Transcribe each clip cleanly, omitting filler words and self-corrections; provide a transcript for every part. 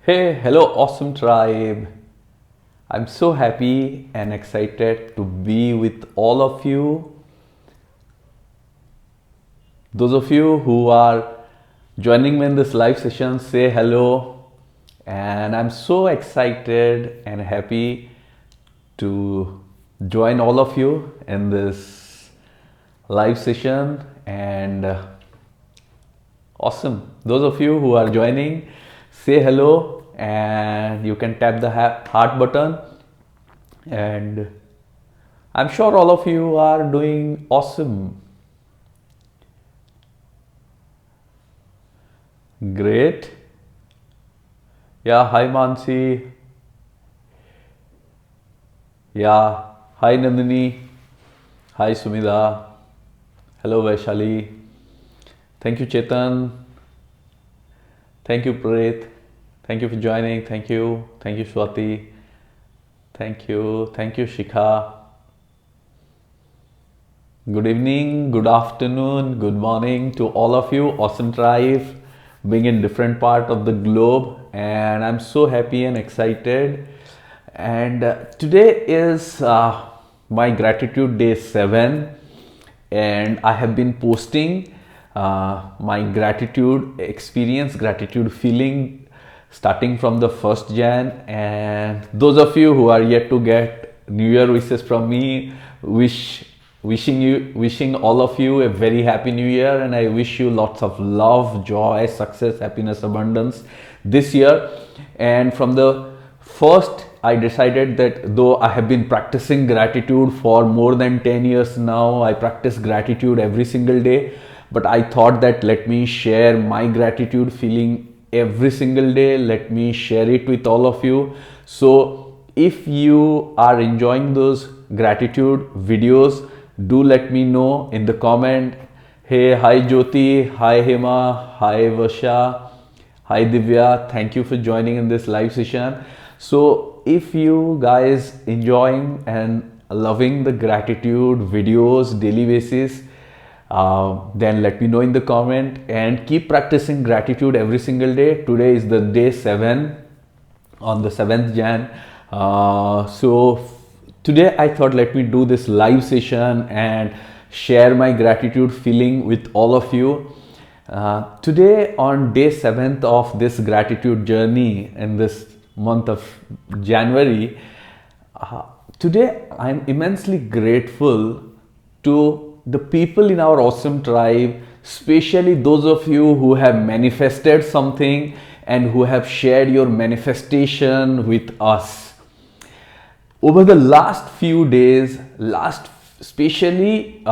Hey, hello, awesome tribe. I'm so happy and excited to be with all of you. Those of you who are joining me in this live session, say hello. And I'm so excited and happy to join all of you in this live session. And awesome. Those of you who are joining, say hello and you can tap the heart button. And I'm sure all of you are doing awesome. Great. Yeah, hi Mansi. Yeah, hi Nandini. Hi Sumida. Hello Vaishali. Thank you Chetan. Thank you Preet. Thank you for joining. Thank you. Thank you Swati. Thank you. Thank you Shikha. Good evening, good afternoon, good morning to all of you. Awesome Tribe being in different part of the globe, and I'm so happy and excited. And today is my gratitude day 7, and I have been posting my gratitude experience, gratitude feeling starting from the 1st Jan. And those of you who are yet to get New Year wishes from me, wishing all of you a very happy New Year, and I wish you lots of love, joy, success, happiness, abundance this year. And from the first, I decided that though I have been practicing gratitude for more than 10 years now, I practice gratitude every single day, but I thought that let me share my gratitude feeling every single day. Let me share it with all of you. So if you are enjoying those gratitude videos, do let me know in the comment. Hey, hi Jyoti, hi Hema, hi Vasha, hi Divya. Thank you for joining in this live session. So if you guys enjoying and loving the gratitude videos daily basis, then let me know in the comment and keep practicing gratitude every single day. Today is the day 7 on the 7th Jan. So today I thought let me do this live session and share my gratitude feeling with all of you. Today on day 7th of this gratitude journey in this month of January, today I'm immensely grateful to the people in our awesome tribe, especially those of you who have manifested something and who have shared your manifestation with us. Over the last few days, especially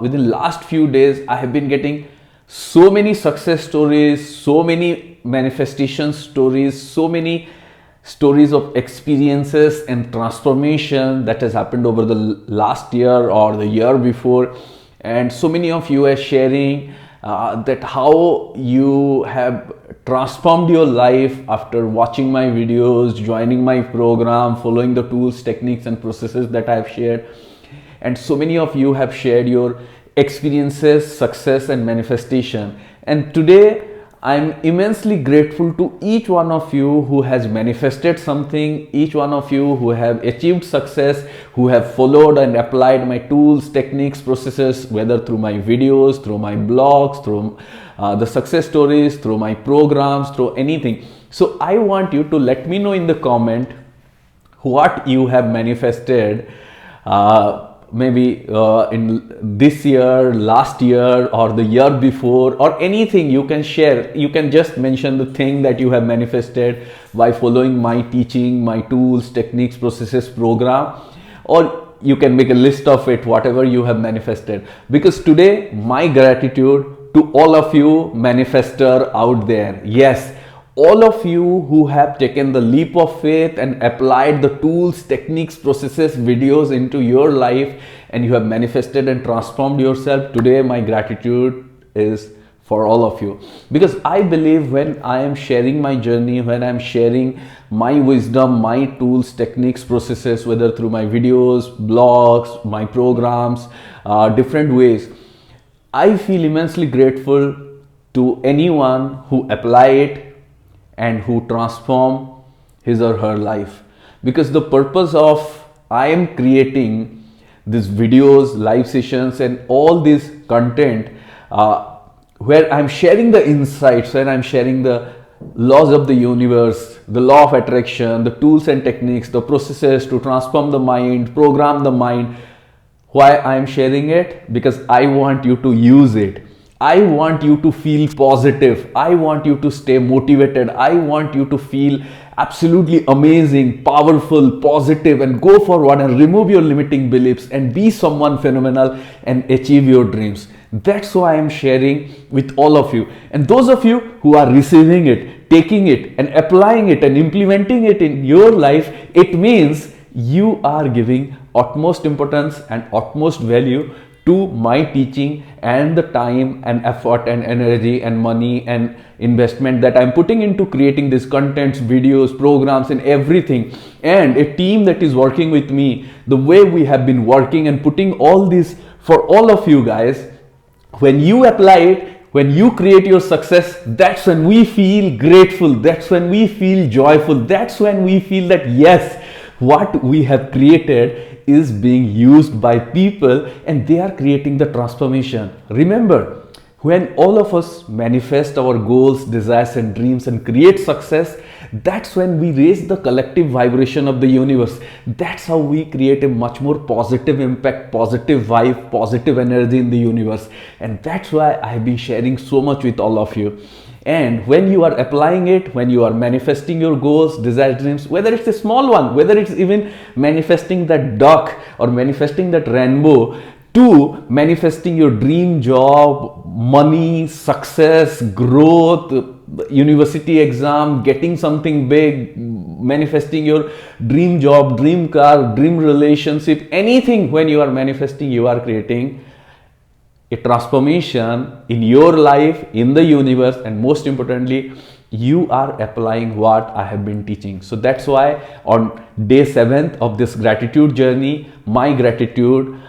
within last few days, I have been getting so many success stories, so many manifestation stories, so many stories of experiences and transformation that has happened over the last year or the year before. And so many of you are sharing that how you have transformed your life after watching my videos, joining my program, following the tools, techniques and processes that I have shared. And so many of you have shared your experiences, success and manifestation. And today I'm immensely grateful to each one of you who has manifested something, each one of you who have achieved success, who have followed and applied my tools, techniques, processes, whether through my videos, through my blogs, through the success stories, through my programs, through anything. So I want you to let me know in the comment what you have manifested, maybe in this year, last year or the year before, or anything you can share. You can just mention the thing that you have manifested by following my teaching, my tools, techniques, processes, program, or you can make a list of it, whatever you have manifested. Because today my gratitude to all of you manifester out there. Yes, all of you who have taken the leap of faith and applied the tools, techniques, processes, videos into your life, and you have manifested and transformed yourself. Today my gratitude is for all of you, because I believe when I am sharing my journey, when I'm sharing my wisdom, my tools, techniques, processes, whether through my videos, blogs, my programs, different ways, I feel immensely grateful to anyone who apply it and who transform his or her life. Because the purpose of I am creating these videos, live sessions, and all this content where I'm sharing the insights, where I'm sharing the laws of the universe, the law of attraction, the tools and techniques, the processes to transform the mind, program the mind. Why I am sharing it? Because I want you to use it. I want you to feel positive. I want you to stay motivated. I want you to feel absolutely amazing, powerful, positive, and go forward and remove your limiting beliefs and be someone phenomenal and achieve your dreams. That's why I am sharing with all of you. And those of you who are receiving it, taking it, and applying it and implementing it in your life, it means you are giving utmost importance and utmost value to my teaching and the time and effort and energy and money and investment that I'm putting into creating these contents, videos, programs, and everything. And a team that is working with me, the way we have been working and putting all this for all of you guys. When you apply it, when you create your success, that's when we feel grateful. That's when we feel joyful. That's when we feel that yes, what we have created is being used by people and they are creating the transformation. Remember, when all of us manifest our goals, desires, and dreams and create success, that's when we raise the collective vibration of the universe. That's how we create a much more positive impact, positive vibe, positive energy in the universe. And that's why I have been sharing so much with all of you. And when you are applying it, when you are manifesting your goals, desires, dreams, whether it's a small one, whether it's even manifesting that duck or manifesting that rainbow, to manifesting your dream job, money, success, growth, university exam, getting something big, manifesting your dream job, dream car, dream relationship, anything, when you are manifesting, you are creating a transformation in your life, in the universe, and most importantly, you are applying what I have been teaching. So that's why on day 7th of this gratitude journey, my gratitude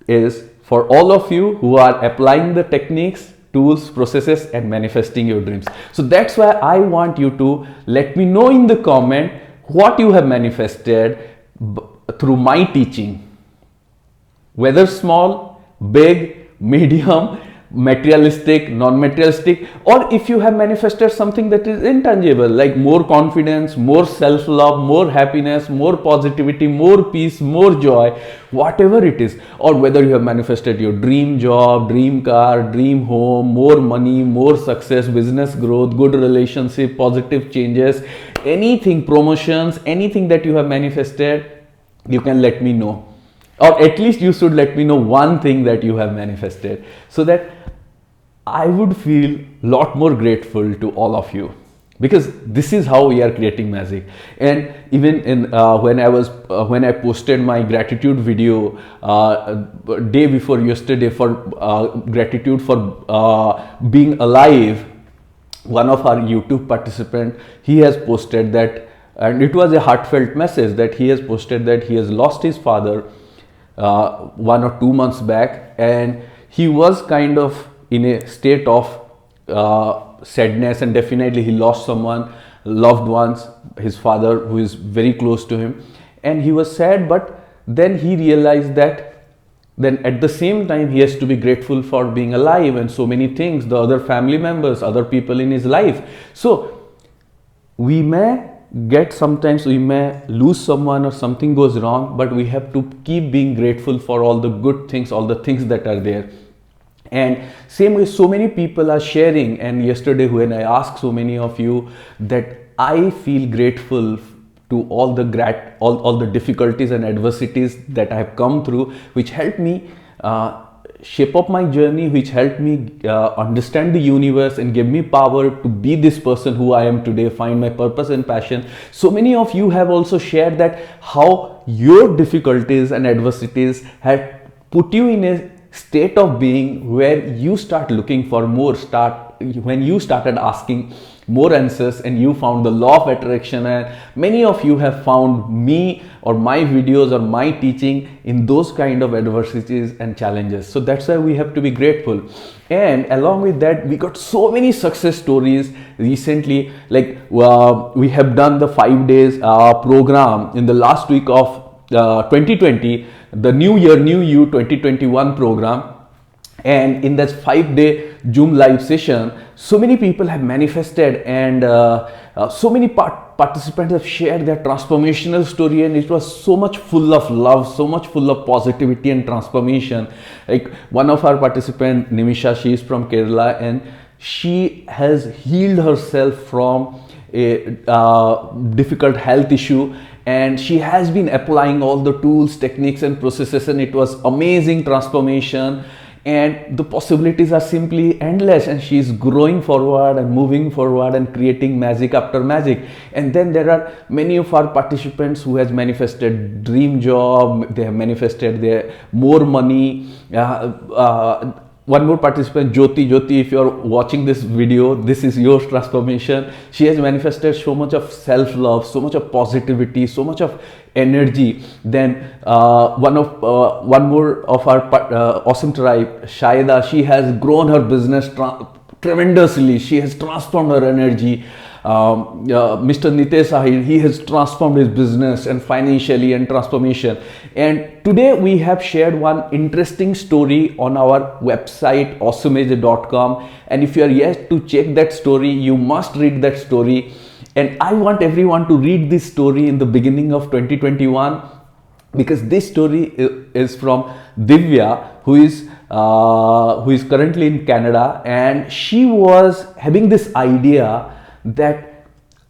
is for all of you who are applying the techniques, tools, processes, and manifesting your dreams. So that's why I want you to let me know in the comment what you have manifested through my teaching, whether small, big, medium, materialistic, non-materialistic, or if you have manifested something that is intangible, like more confidence, more self-love, more happiness, more positivity, more peace, more joy, whatever it is, or whether you have manifested your dream job, dream car, dream home, more money, more success, business growth, good relationship, positive changes, anything, promotions, anything that you have manifested, you can let me know. Or at least you should let me know one thing that you have manifested, so that I would feel a lot more grateful to all of you, because this is how we are creating magic. And even in when I posted my gratitude video day before yesterday for gratitude for being alive, one of our YouTube participant, he has posted that, and it was a heartfelt message that he has posted that he has lost his father 1 or 2 months back, and he was kind of in a state of sadness, and definitely he lost someone, loved ones, his father who is very close to him, and he was sad. But then he realized that then at the same time he has to be grateful for being alive and so many things, the other family members, other people in his life. So we may sometimes we may lose someone or something goes wrong, but we have to keep being grateful for all the good things, all the things that are there. And same way, so many people are sharing, and yesterday when I asked so many of you that I feel grateful to all the difficulties and adversities that I have come through, which helped me shape up my journey, which helped me understand the universe and give me power to be this person who I am today, find my purpose and passion. So many of you have also shared that how your difficulties and adversities had put you in a state of being where you start looking for more, when you started asking more answers, and you found the law of attraction, and many of you have found me or my videos or my teaching in those kind of adversities and challenges. So that's why we have to be grateful. And along with that, we got so many success stories recently. Like we have done the 5 days program in the last week of 2020, the New Year New You 2021 program. And in that 5-day Zoom live session, so many people have manifested, and so many participants have shared their transformational story, and it was so much full of love, so much full of positivity and transformation. Like one of our participants, Nimisha, she is from Kerala, and she has healed herself from a difficult health issue, and she has been applying all the tools, techniques and processes, and it was amazing transformation. And the possibilities are simply endless, and she is growing forward and moving forward and creating magic after magic. And then there are many of our participants who has manifested dream job, they have manifested their more money. One more participant, Jyoti, if you are watching this video, this is your transformation. She has manifested so much of self-love, so much of positivity, so much of energy. Then one more of our awesome tribe, Shaida, she has grown her business tremendously. She has transformed her energy. Mr. Nitesh Ahir, he has transformed his business and financially and transformation. And today we have shared one interesting story on our website awesomeage.com, and if you are yet to check that story, you must read that story. And I want everyone to read this story in the beginning of 2021, because this story is from Divya, who is currently in Canada, and she was having this idea that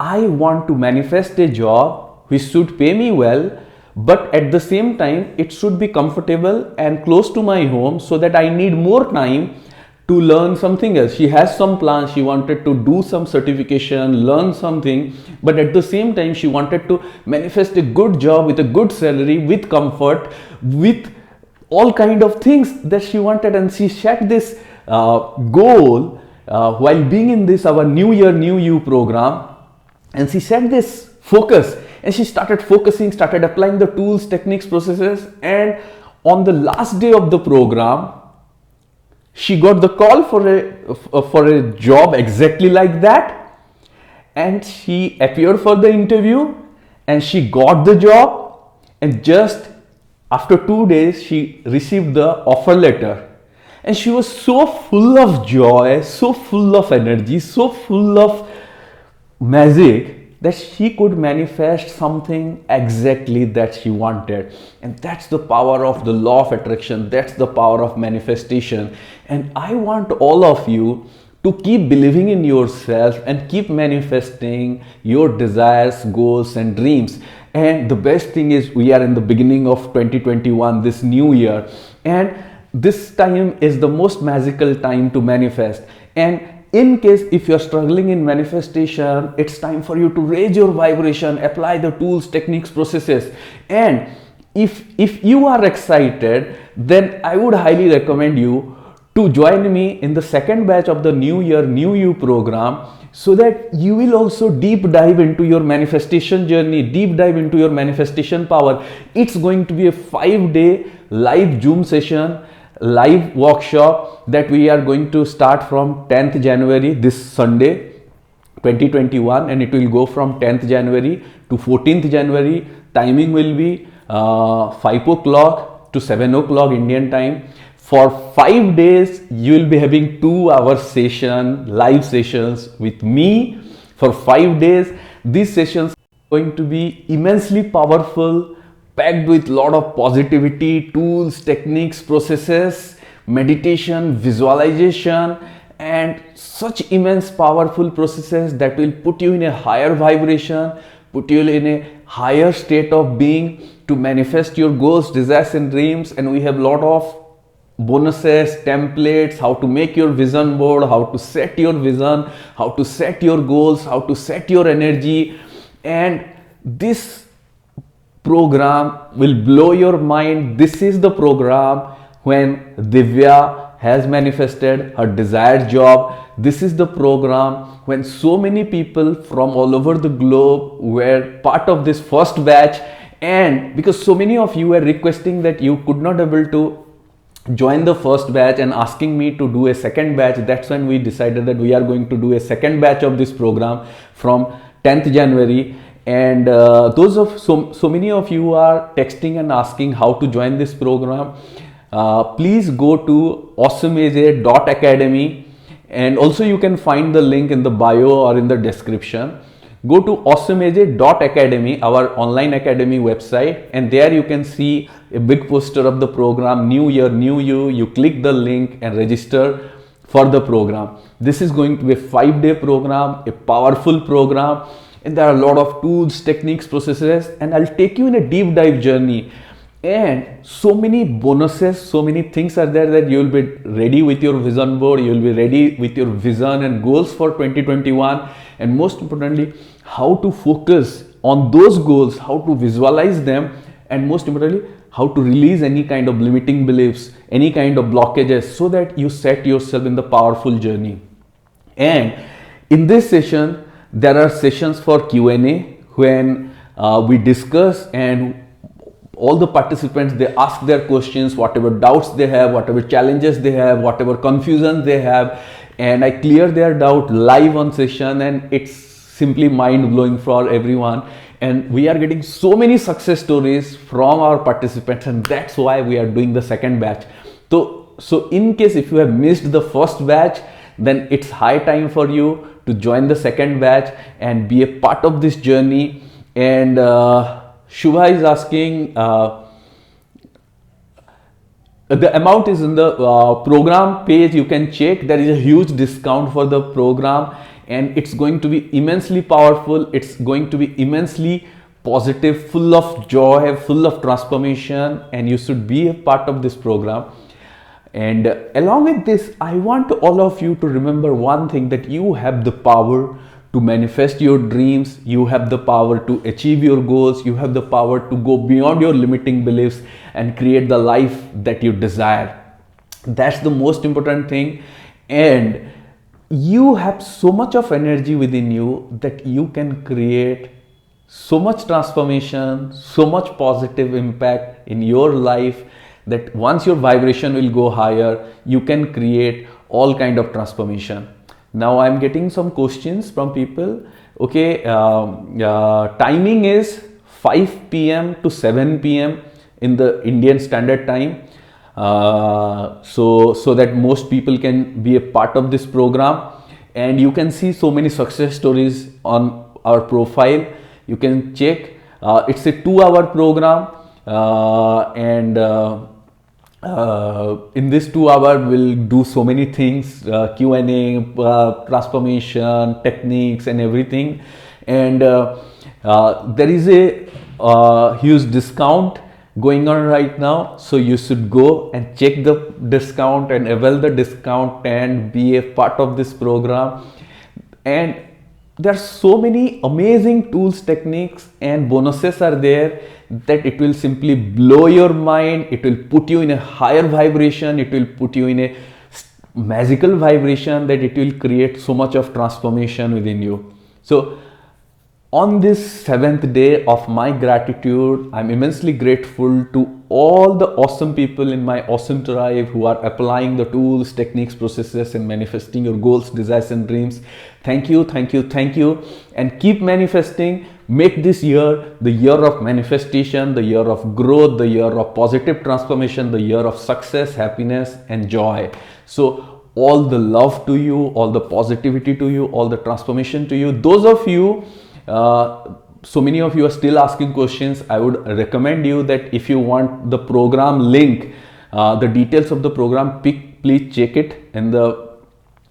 I want to manifest a job which should pay me well, but at the same time it should be comfortable and close to my home, so that I need more time to learn something else. She has some plans. She wanted to do some certification, learn something, but at the same time she wanted to manifest a good job with a good salary, with comfort, with all kind of things that she wanted. And she set this goal while being in this our New Year New You program, and she set this focus, and she started focusing, started applying the tools, techniques, processes. And on the last day of the program, she got the call for a job exactly like that, and she appeared for the interview, and she got the job. And just after 2 days, she received the offer letter. And she was so full of joy, so full of energy, so full of magic, that she could manifest something exactly that she wanted. And that's the power of the law of attraction. That's the power of manifestation. And I want all of you to keep believing in yourself and keep manifesting your desires, goals and dreams. And the best thing is, we are in the beginning of 2021, this new year, and this time is the most magical time to manifest. And in case if you are struggling in manifestation, it's time for you to raise your vibration, apply the tools, techniques, processes. And if you are excited, then I would highly recommend you to join me in the second batch of the New Year New You program, so that you will also deep dive into your manifestation journey, deep dive into your manifestation power. It's going to be a 5-day live Zoom session, live workshop that we are going to start from 10th January, this Sunday 2021, and it will go from 10th January to 14th January. Timing will be 5 o'clock to 7 o'clock Indian time. For 5 days, you will be having 2-hour session, live sessions with me for 5 days. These sessions are going to be immensely powerful, packed with a lot of positivity, tools, techniques, processes, meditation, visualization, and such immense powerful processes that will put you in a higher vibration, put you in a higher state of being to manifest your goals, desires and dreams. And we have a lot of bonuses, templates, how to make your vision board, how to set your vision, how to set your goals, how to set your energy. And this program will blow your mind. This is the program when Divya has manifested her desired job. This is the program when so many people from all over the globe were part of this first batch, and because so many of you were requesting that you could not able to join the first batch and asking me to do a second batch, that's when we decided that we are going to do a second batch of this program from 10th January. And those of so many of you are texting and asking how to join this program. Please go to awesomeaj.academy, and also you can find the link in the bio or in the description. Go to awesomeaj.academy, our online academy website, and there you can see a big poster of the program, New Year, New You. You click the link and register for the program. This is going to be a 5-day program, a powerful program, and there are a lot of tools, techniques, processes, and I'll take you in a deep dive journey. And so many bonuses, so many things are there that you will be ready with your vision board, you will be ready with your vision and goals for 2021, and most importantly, how to focus on those goals, how to visualize them, and most importantly, how to release any kind of limiting beliefs, any kind of blockages, so that you set yourself in the powerful journey. And in this session, there are sessions for Q&A when we discuss, and all the participants, they ask their questions, whatever doubts they have, whatever challenges they have, whatever confusion they have, and I clear their doubt live on session, and it's simply mind-blowing for everyone. And we are getting so many success stories from our participants, and that's why we are doing the second batch. So in case if you have missed the first batch, then it's high time for you to join the second batch and be a part of this journey. And Shubha is asking, the amount is in the program page, you can check. There is a huge discount for the program, and it's going to be immensely powerful. It's going to be immensely positive, full of joy, full of transformation, and you should be a part of this program. And along with this, I want all of you to remember one thing, that you have the power to manifest your dreams, you have the power to achieve your goals, you have the power to go beyond your limiting beliefs and create the life that you desire. That's the most important thing. And you have so much of energy within you that you can create so much transformation, so much positive impact in your life, that once your vibration will go higher, you can create all kind of transformation. Now I'm getting some questions from people. Okay, timing is 5 p.m. to 7 p.m. in the Indian Standard Time, so that most people can be a part of this program. And you can see so many success stories on our profile. You can check. It's a 2-hour program, and in this 2 hour we'll do so many things, Q&A, transformation, techniques and everything. And there is a huge discount going on right now, so you should go and check the discount and avail the discount and be a part of this program. And there are so many amazing tools, techniques and bonuses are there that it will simply blow your mind. It will put you in a higher vibration. It will put you in a magical vibration, that it will create so much of transformation within you. So on this 7th day of my gratitude, I'm immensely grateful to all the awesome people in my awesome tribe who are applying the tools, techniques, processes and manifesting your goals, desires and dreams. Thank you, thank you, thank you, and keep manifesting. Make this year the year of manifestation, the year of growth, the year of positive transformation, the year of success, happiness and joy. So all the love to you, all the positivity to you, all the transformation to you. Those of you, so many of you are still asking questions. I would recommend you that if you want the program link, the details of the program, please check it in the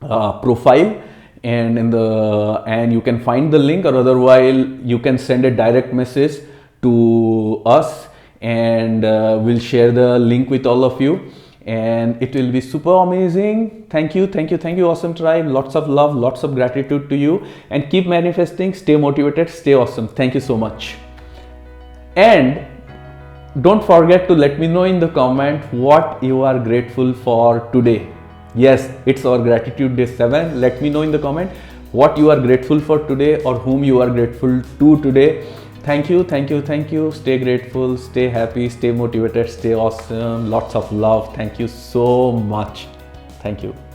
profile, and you can find the link, or otherwise you can send a direct message to us, and we'll share the link with all of you, and it will be super amazing. Thank you, thank you, thank you, awesome tribe. Lots of love, lots of gratitude to you, and keep manifesting. Stay motivated, stay awesome. Thank you so much. And don't forget to let me know in the comment what you are grateful for today. Yes, it's our gratitude day 7. Let me know in the comment what you are grateful for today or whom you are grateful to today. Thank you, thank you, thank you. Stay grateful, stay happy, stay motivated, stay awesome. Lots of love. Thank you so much. Thank you.